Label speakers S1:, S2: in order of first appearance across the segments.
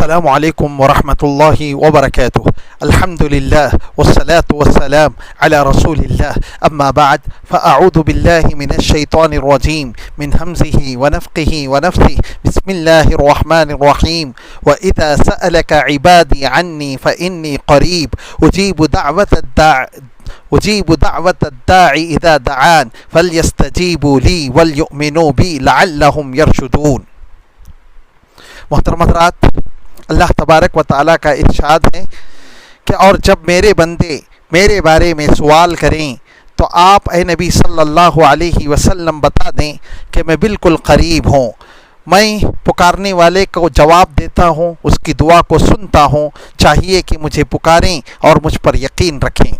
S1: السلام علیکم ورحمۃ اللہ وبرکاتہ. الحمد للہ والصلاة والسلام علی رسول اللہ. اما بعد فاعوذ باللہ من الشیطان الرجیم من ہمزہ ونفخہ ونفثہ. بسم اللہ الرحمن الرحیم. وإذا سألك عبادی عنی فإنی قریب اجیب دعوت الداعی اذا دعان فلیستجیبوا لی وليؤمنوا بی لعلہم یرشدون. محترم حضرات، اللہ تبارک و تعالیٰ کا ارشاد ہے کہ اور جب میرے بندے میرے بارے میں سوال کریں تو آپ اے نبی صلی اللہ علیہ وسلم بتا دیں کہ میں بالکل قریب ہوں، میں پکارنے والے کو جواب دیتا ہوں، اس کی دعا کو سنتا ہوں. چاہیے کہ مجھے پکاریں اور مجھ پر یقین رکھیں.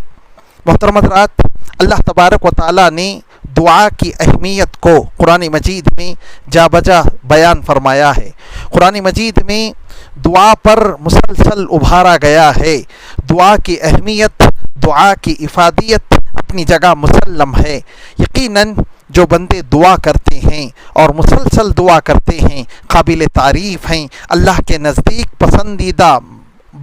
S1: محترم حضرات، اللہ تبارک و تعالیٰ نے دعا کی اہمیت کو قرآن مجید میں جا بجا بیان فرمایا ہے. قرآن مجید میں دعا پر مسلسل ابھارا گیا ہے. دعا کی اہمیت، دعا کی افادیت اپنی جگہ مسلم ہے. یقیناً جو بندے دعا کرتے ہیں اور مسلسل دعا کرتے ہیں قابل تعریف ہیں، اللہ کے نزدیک پسندیدہ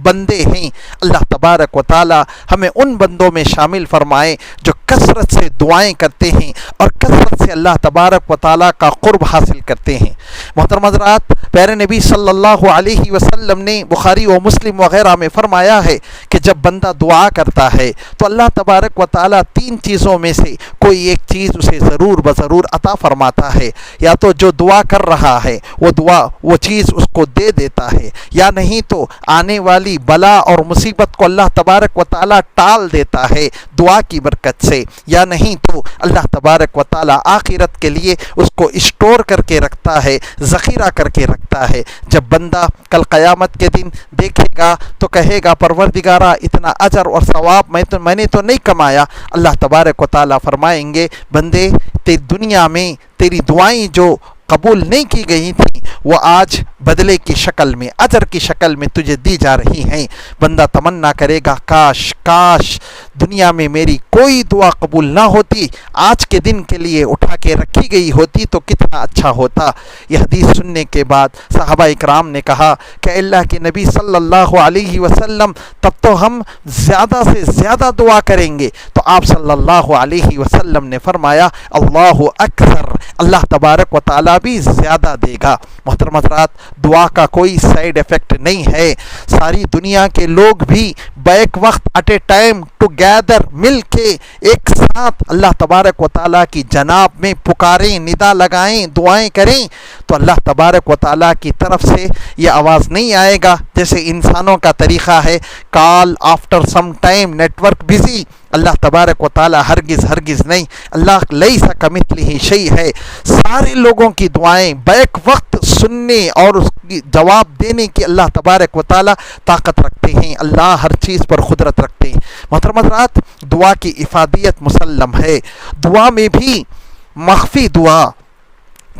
S1: بندے ہیں. اللہ تبارک و تعالی ہمیں ان بندوں میں شامل فرمائے جو کثرت سے دعائیں کرتے ہیں اور کثرت سے اللہ تبارک و تعالی کا قرب حاصل کرتے ہیں. محترم حضرات، پیارے نبی صلی اللہ علیہ وسلم نے بخاری و مسلم وغیرہ میں فرمایا ہے کہ جب بندہ دعا کرتا ہے تو اللہ تبارک و تعالی تین چیزوں میں سے کوئی ایک چیز اسے ضرور بضرور عطا فرماتا ہے. یا تو جو دعا کر رہا ہے وہ چیز اس کو دے دیتا ہے، یا نہیں تو آنے والی بلا اور مصیبت کو اللہ تبارک و تعالی ٹال دیتا ہے دعا کی برکت سے، یا نہیں تو اللہ تبارک و تعالی آخرت کے لیے اس کو اسٹور کر کے رکھتا ہے، ذخیرہ کر کے رکھتا ہے. جب بندہ کل قیامت کے دن دیکھے گا تو کہے گا پروردگارا اتنا اجر اور ثواب میں نے تو نہیں کمایا. اللہ تبارک و تعالی فرمائیں گے بندے دنیا میں تیری دعائیں جو قبول نہیں کی گئی تھیں وہ آج بدلے کی شکل میں، اجر کی شکل میں تجھے دی جا رہی ہیں. بندہ تمنا کرے گا کاش دنیا میں میری کوئی دعا قبول نہ ہوتی، آج کے دن کے لیے اٹھا کے رکھی گئی ہوتی تو کتنا اچھا ہوتا. یہ حدیث سننے کے بعد صحابہ اکرام نے کہا کہ اللہ کے نبی صلی اللہ علیہ وسلم تب تو ہم زیادہ سے زیادہ دعا کریں گے. تو آپ صلی اللہ علیہ وسلم نے فرمایا اللہ اکثر، اللہ تبارک و تعالی بھی زیادہ دے گا. محترم حضرات، دعا کا کوئی سائیڈ ایفیکٹ نہیں ہے. ساری دنیا کے لوگ بھی بیک وقت ایٹ اے ٹائم ٹوگیدر مل کے ایک ساتھ اللہ تبارک و تعالیٰ کی جناب میں پکاریں، ندا لگائیں، دعائیں کریں تو اللہ تبارک و تعالیٰ کی طرف سے یہ آواز نہیں آئے گا جیسے انسانوں کا طریقہ ہے call after some time network busy. Allah تبارک و تعالی ہرگز نہیں. اللہ لیس کمثلہ شیء ہے. سارے لوگوں کی دعائیں بیک وقت سننے اور اس کی جواب دینے کی اللہ تبارک و تعالی طاقت رکھتے ہیں. اللہ ہر چیز پر قدرت رکھتے ہیں. محترم حضرات، دعا کی افادیت مسلم ہے. دعا میں بھی مخفی دعا،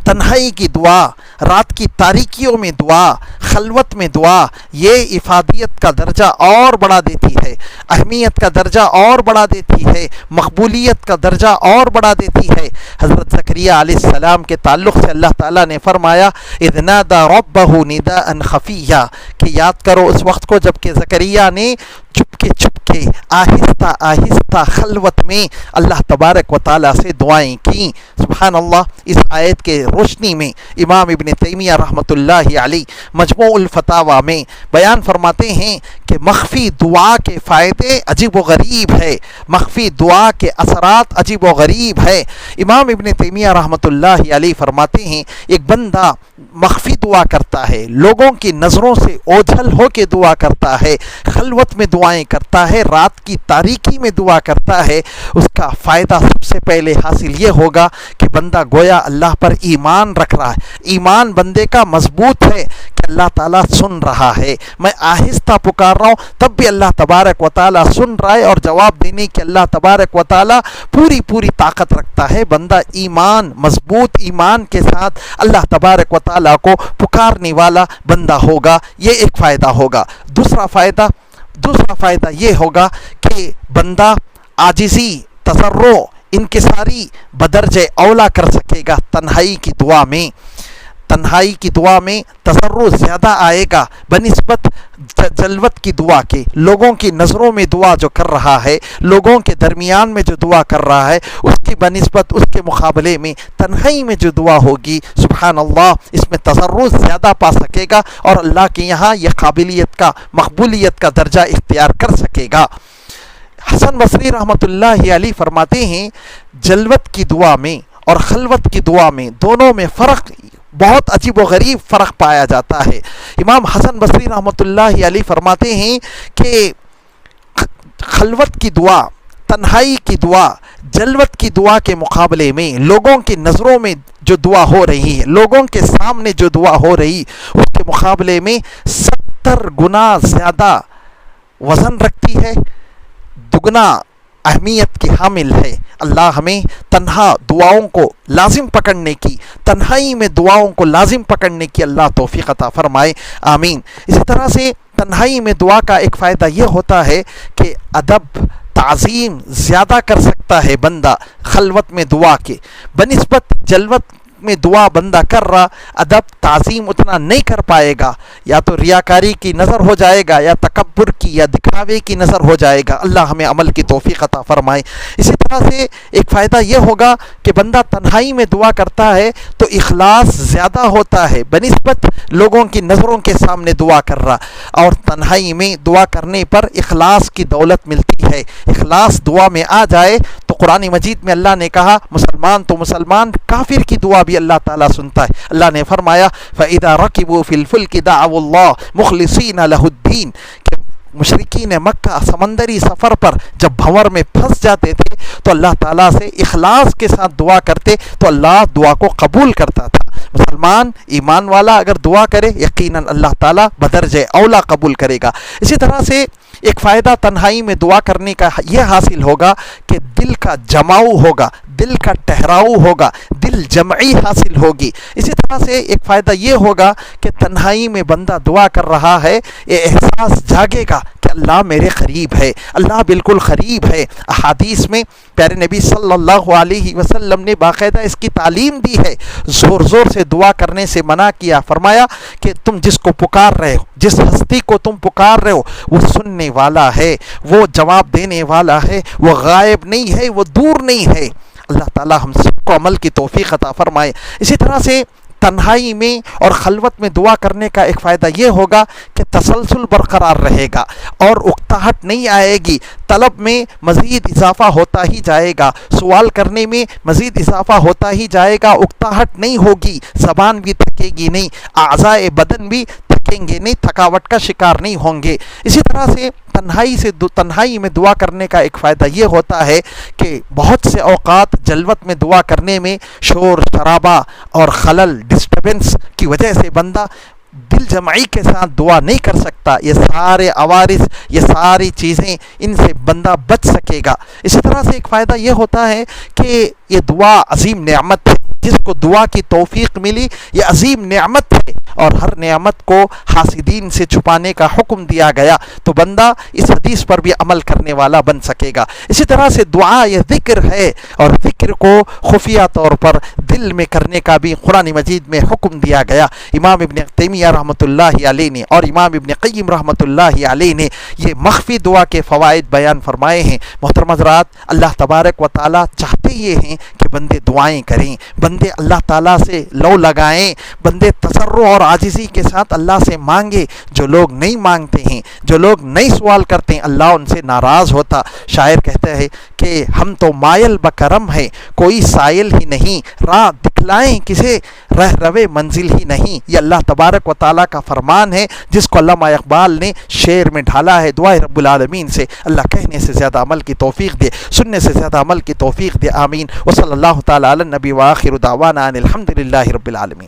S1: تنہائی کی دعا، رات کی تاریکیوں میں دعا، خلوت میں دعا، یہ افادیت کا درجہ اور بڑھا دیتی ہے، اہمیت کا درجہ اور بڑھا دیتی ہے، مقبولیت کا درجہ اور بڑھا دیتی ہے. حضرت زکریا علیہ السلام کے تعلق سے اللہ تعالیٰ نے فرمایا اذ نادى ربه نداء خفیا، کہ یاد کرو اس وقت کو جب کہ زکریا نے چپکے آہستہ آہستہ خلوت میں اللہ تبارک و تعالیٰ سے دعائیں کیں. سبحان اللہ. اس آیت کے روشنی میں امام ابن تیمیہ رحمۃ اللہ علیہ مجموع الفتاوی میں بیان فرماتے ہیں کہ مخفی دعا کے فائدے عجیب و غریب ہے، مخفی دعا کے اثرات عجیب و غریب ہے. امام ابن تیمیہ رحمۃ اللہ علیہ فرماتے ہیں ایک بندہ مخفی دعا کرتا ہے، لوگوں کی نظروں سے اوجھل ہو کے دعا کرتا ہے، خلوت میں دعائیں کرتا ہے، رات کی تاریکی میں دعا کرتا ہے، اس کا فائدہ سب سے پہلے حاصل یہ ہوگا کہ بندہ گویا اللہ پر ایمان رکھ رہا ہے. ایمان بندے کا مضبوط ہے کہ اللہ تعالیٰ سن رہا ہے. میں آہستہ پکار رہا ہوں تب بھی اللہ تبارک و تعالیٰ سن رہا ہے اور جواب دینے کی اللہ تبارک و تعالیٰ پوری طاقت رکھتا ہے. بندہ ایمان، مضبوط ایمان کے ساتھ اللہ تبارک و تعالیٰ کو پکارنے والا بندہ ہوگا. یہ ایک فائدہ ہوگا. دوسرا فائدہ یہ ہوگا کہ بندہ عاجزی، تضرع، انکساری بدرجہ اولا کر سکے گا تنہائی کی دعا میں. تنہائی کی دعا میں تضرع زیادہ آئے گا بنسبت جلوت کی دعا کے. لوگوں کی نظروں میں دعا جو کر رہا ہے، لوگوں کے درمیان میں جو دعا کر رہا ہے، اس کی بنسبت اس کے مقابلے میں تنہائی میں جو دعا ہوگی، سبحان اللہ، اس میں تضرع زیادہ پا سکے گا اور اللہ کے یہاں یہ قابلیت کا، مقبولیت کا درجہ اختیار کر سکے گا. حسن بصری رحمۃ اللہ علیہ فرماتے ہیں جلوت کی دعا میں اور خلوت کی دعا میں دونوں میں فرق، بہت عجیب و غریب فرق پایا جاتا ہے. امام حسن بصری رحمۃ اللہ علیہ فرماتے ہیں کہ خلوت کی دعا، تنہائی کی دعا، جلوت کی دعا کے مقابلے میں لوگوں کی نظروں میں جو دعا ہو رہی ہے، لوگوں کے سامنے جو دعا ہو رہی، اس کے مقابلے میں 70 گنا زیادہ وزن رکھتی ہے، دگنا اہمیت کی حامل ہے. اللہ ہمیں تنہا دعاؤں کو لازم پکڑنے کی، تنہائی میں دعاؤں کو لازم پکڑنے کی اللہ توفیق عطا فرمائے، آمین. اسی طرح سے تنہائی میں دعا کا ایک فائدہ یہ ہوتا ہے کہ ادب، تعظیم زیادہ کر سکتا ہے بندہ خلوت میں دعا کے بنسبت جلوت میں دعا بندہ کر رہا، ادب تعظیم اتنا نہیں کر پائے گا، یا تو ریاکاری کی نظر ہو جائے گا، یا تکبر کی یا دکھاوے کی نظر ہو جائے گا. اللہ ہمیں عمل کی توفیق عطا فرمائے. اسی طرح سے ایک فائدہ یہ ہوگا کہ بندہ تنہائی میں دعا کرتا ہے تو اخلاص زیادہ ہوتا ہے بنسبت لوگوں کی نظروں کے سامنے دعا کر رہا، اور تنہائی میں دعا کرنے پر اخلاص کی دولت ملتی ہے. اخلاص دعا میں آ جائے تو قرآن مجید میں اللہ نے کہا مسلمان تو مسلمان، کافر کی دعا بھی اللہ تعالیٰ سنتا ہے. اللہ نے فرمایا فَإِذَا رَكِبُوا فِي الْفُلْكِ دَعَوُا اللَّهَ مُخْلِصِينَ لَهُ الدِّينَ، کہ مشرکین مکہ سمندری سفر پر جب بھنور میں پھنس جاتے تھے تو اللہ تعالیٰ سے اخلاص کے ساتھ دعا کرتے تو اللہ دعا کو قبول کرتا تھا. مسلمان ایمان والا اگر دعا کرے یقیناً اللہ تعالیٰ بدرجہ اولا قبول کرے گا. اسی طرح سے ایک فائدہ تنہائی میں دعا کرنے کا یہ حاصل ہوگا کہ دل کا جماؤ ہوگا، دل کا ٹھہراؤ ہوگا، دل جمعی حاصل ہوگی. اسی طرح سے ایک فائدہ یہ ہوگا کہ تنہائی میں بندہ دعا کر رہا ہے، یہ احساس جاگے گا کہ اللہ میرے قریب ہے، اللہ بالکل قریب ہے. احادیث میں پیارے نبی صلی اللہ علیہ وسلم نے باقاعدہ اس کی تعلیم دی ہے، زور زور سے دعا کرنے سے منع کیا. فرمایا کہ تم جس کو پکار رہے ہو، جس ہستی کو تم پکار رہے ہو، وہ سننے والا ہے، وہ جواب دینے والا ہے، وہ غائب نہیں ہے، وہ دور نہیں ہے. اللہ تعالیٰ ہم سب کو عمل کی توفیق عطا فرمائے. اسی طرح سے تنہائی میں اور خلوت میں دعا کرنے کا ایک فائدہ یہ ہوگا کہ تسلسل برقرار رہے گا اور اکتاہٹ نہیں آئے گی. طلب میں مزید اضافہ ہوتا ہی جائے گا، سوال کرنے میں مزید اضافہ ہوتا ہی جائے گا، اکتاہٹ نہیں ہوگی، زبان بھی تھکے گی نہیں، اعضاء بدن بھی تھکیں گے نہیں، تھکاوٹ کا شکار نہیں ہوں گے. اسی طرح سے تنہائی میں دعا کرنے کا ایک فائدہ یہ ہوتا ہے کہ بہت سے اوقات جلوت میں دعا کرنے میں شور شرابہ اور خلل، ڈسٹربنس کی وجہ سے بندہ دل جمعی کے ساتھ دعا نہیں کر سکتا. یہ سارے عوارض، یہ ساری چیزیں، ان سے بندہ بچ سکے گا. اسی طرح سے ایک فائدہ یہ ہوتا ہے کہ یہ دعا عظیم نعمت ہے. جس کو دعا کی توفیق ملی یہ عظیم نعمت ہے، اور ہر نعمت کو حاسدین سے چھپانے کا حکم دیا گیا تو بندہ اس حدیث پر بھی عمل کرنے والا بن سکے گا. اسی طرح سے دعا یہ ذکر ہے، اور ذکر کو خفیہ طور پر دل میں کرنے کا بھی قرآن مجید میں حکم دیا گیا. امام ابن تیمیہ رحمۃ اللہ علیہ نے اور امام ابن قیم رحمۃ اللہ علیہ نے یہ مخفی دعا کے فوائد بیان فرمائے ہیں. محترم حضرات، اللہ تبارک و تعالیٰ چاہتے یہ ہیں کہ بندے دعائیں کریں، بندے اللہ تعالیٰ سے لو لگائیں، بندے تسرع اور عاجزی کے ساتھ اللہ سے مانگے. جو لوگ نہیں مانگتے ہیں، جو لوگ نہیں سوال کرتے ہیں، اللہ ان سے ناراض ہوتا. شاعر کہتے ہیں کہ ہم تو مائل بکرم ہیں، کوئی سائل ہی نہیں، راہ دکھلائیں کسے، رہ روے منزل ہی نہیں. یہ اللہ تبارک و تعالیٰ کا فرمان ہے جس کو علامہ اقبال نے شعر میں ڈھالا ہے. دعائے رب العالمین سے اللہ کہنے سے زیادہ عمل کی توفیق دے، سننے سے زیادہ عمل کی توفیق دے، آمین. وصلی اللہ تعالیٰ علی النبی وآخر دعوانا ان الحمد للہ رب العالمین.